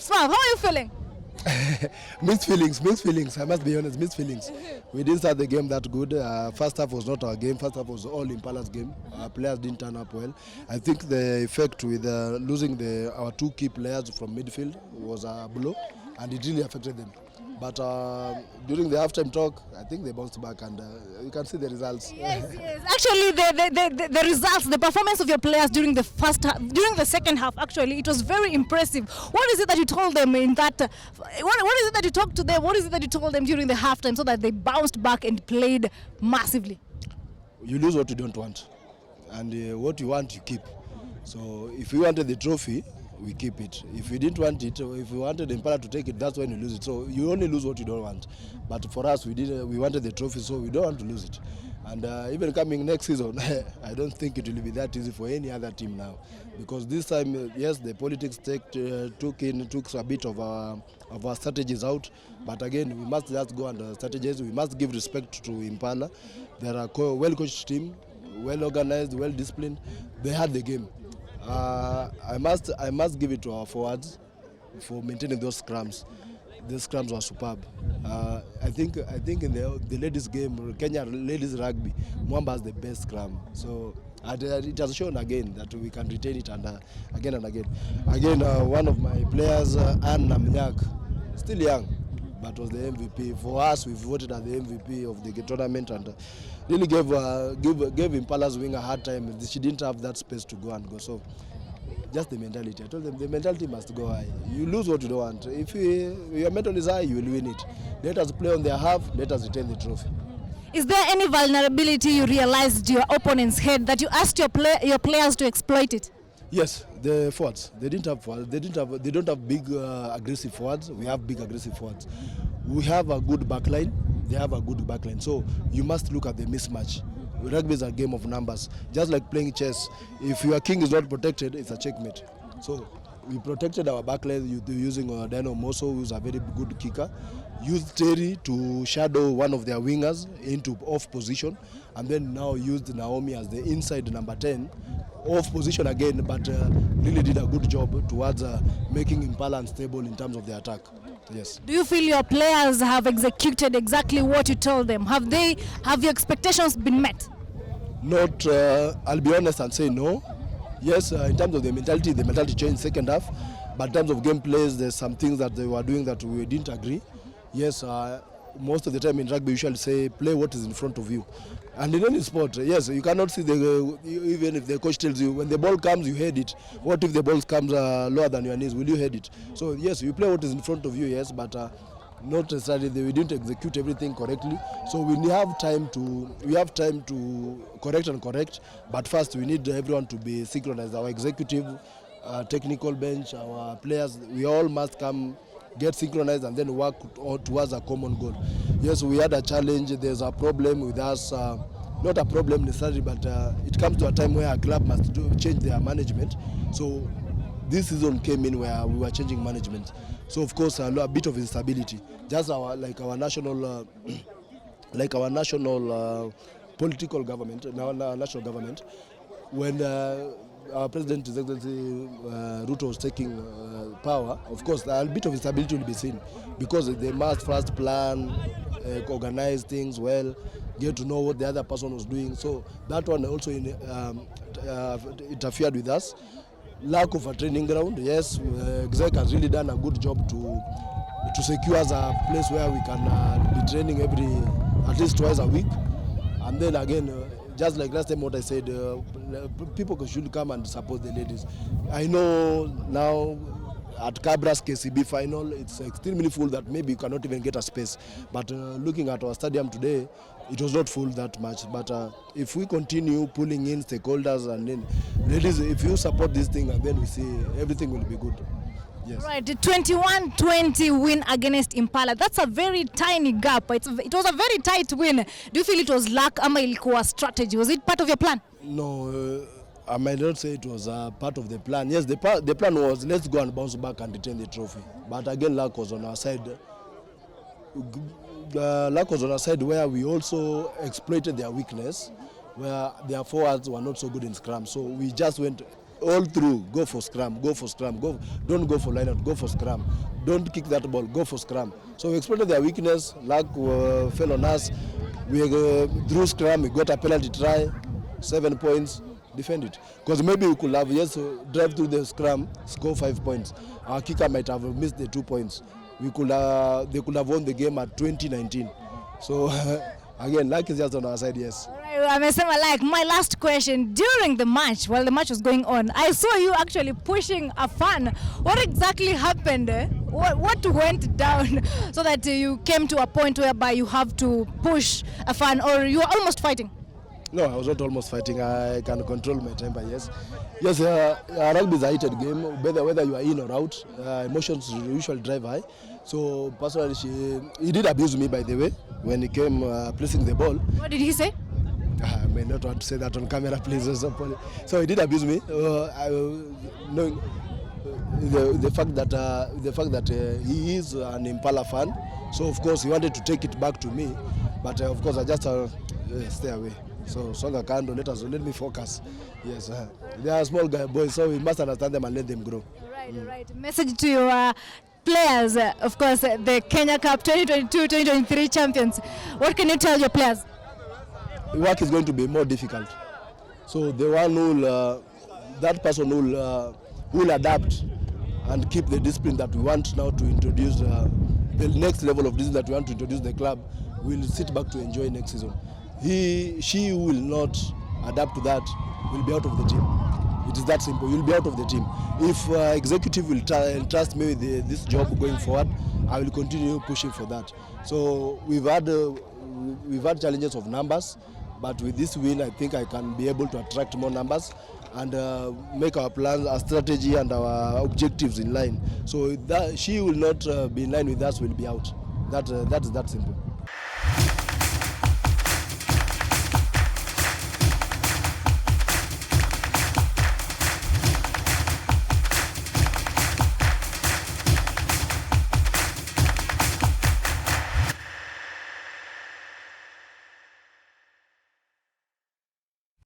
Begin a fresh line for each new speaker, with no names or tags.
Swav, how are you feeling?
Mixed feelings. I must be honest, mixed feelings. We didn't start the game that good. First half was not our game. First half was all Impala's game. Our players didn't turn up well. I think the effect with losing our two key players from midfield was a blow, and it really affected them. But during the halftime talk, I think they bounced back, and you can see the results.
Yes. Actually, the results, the performance of your players during the second half, actually, it was very impressive. What is it that you told them in that? What is it that you talked to them? What is it that you told them during the halftime so that they bounced back and played massively?
You lose what you don't want, and what you want, you keep. So if you wanted the trophy, we keep it. If you didn't want it, or if you wanted Impala to take it, that's when you lose it. So you only lose what you don't want. But for us, we wanted the trophy, so we don't want to lose it. And even coming next season, I don't think it will be that easy for any other team now, because this time, yes, the politics took a bit of our strategies out. But again, we must just go under strategies. We must give respect to Impala. They're a well-coached team, well organized, well disciplined. They had the game. I must give it to our forwards for maintaining those scrums. The scrums were superb. I think in the ladies game, Kenya ladies rugby, Mwamba has the best scrum. So it has shown again that we can retain it again and again. Again, one of my players, Anne Namnyak, still young, but was the MVP. For us, we voted as the MVP of the tournament, and really gave Impala's wing a hard time. She didn't have that space to go. So just the mentality. I told them the mentality must go high. You lose what you don't want. If your mental is high, you will win it. Let us play on their half. Let us retain the trophy.
Is there any vulnerability you realized your opponents had that you asked your players to exploit it?
Yes, the forwards. They didn't have forwards. They don't have big aggressive forwards. We have big aggressive forwards. We have a good backline. They have a good backline. So you must look at the mismatch. Rugby is a game of numbers. Just like playing chess. If your king is not protected, it's a checkmate. So we protected our backline using Dino Moso, who's a very good kicker. Used Terry to shadow one of their wingers into off position, and then now used Naomi as the inside number 10, off position again, but really did a good job towards making Impala unstable in terms of the attack. Yes.
Do you feel your players have executed exactly what you told them? Have your expectations been met?
Not, I'll be honest and say no. Yes, in terms of the mentality changed second half, but in terms of gameplays, there's some things that they were doing that we didn't agree. Yes, most of the time in rugby, we usually say play what is in front of you. And in any sport, yes, you cannot see even if the coach tells you when the ball comes, you head it. What if the ball comes lower than your knees? Will you head it? So yes, you play what is in front of you, yes, but not necessarily we didn't execute everything correctly. So we have time to correct. But first, we need everyone to be synchronized. Our executive, technical bench, our players, we all must come, get synchronized, and then work towards a common goal. Yes, we had a challenge. There's a problem with us. Not a problem necessarily, but it comes to a time where a club must change their management. So this season came in where we were changing management. So of course a bit of instability. Just our national political government, our national government, when our President, His Excellency Ruto, was taking power, of course a bit of instability will be seen, because they must first plan, organize things well, get to know what the other person was doing. So that one also interfered with us. Lack of a training ground. Yes, Exec has really done a good job to secure us a place where we can be training at least twice a week. And then again, just like last time what I said, people should come and support the ladies. I know now at Cabra's KCB final, it's extremely full that maybe you cannot even get a space. But looking at our stadium today, it was not full that much. But if we continue pulling in stakeholders, and then ladies, if you support this thing, and then we see everything will be good. Yes.
Right, the 21-20 win against Impala. That's a very tiny gap. It was a very tight win. Do you feel it was luck ama ilikuwa strategy? Was it part of your plan?
No, I might not say it was part of the plan. Yes, the plan was let's go and bounce back and retain the trophy. But again, luck was on our side. Luck was on our side where we also exploited their weakness, where their forwards were not so good in scrum. So we just went all through, go for scrum, don't go for line out, go for scrum. Don't kick that ball, go for scrum. So we exploited their weakness, luck fell on us. We drew scrum, we got a penalty try, 7 points, defend it. Because maybe we could have drive through the scrum, score 5 points. Our kicker might have missed the 2 points. They could have won the game at 2019. So again, luck is just on our side, yes.
Like my last question, during the match, while the match was going on, I saw you actually pushing a fan. What exactly happened? What went down so that you came to a point whereby you have to push a fan, or you were almost fighting?
No, I was not almost fighting. I can control my temper, yes. Yes, rugby is a heated game. Whether you are in or out, emotions usually drive high. So personally, he did abuse me, by the way, when he came placing the ball.
What did he say?
I may not want to say that on camera, please. So he did abuse me, knowing the fact that he is an Impala fan. So of course he wanted to take it back to me, but of course I just stay away. So Songa Kando, let me focus. Yes, they are small boys, so we must understand them and let them grow.
All right. Message to your players, of course, the Kenya Cup 2022-2023 champions. What can you tell your players?
The work is going to be more difficult. So the one that person will adapt and keep the discipline that we want now to introduce, the next level of discipline that we want to introduce the club, will sit back to enjoy next season. She will not adapt to that, will be out of the team. It is that simple. You'll be out of the team. If executive will trust me with this job going forward, I will continue pushing for that. So we've had challenges of numbers, but with this win, I think I can be able to attract more numbers and make our plans, our strategy, and our objectives in line. So that she will not be in line with us, will be out. That is that simple.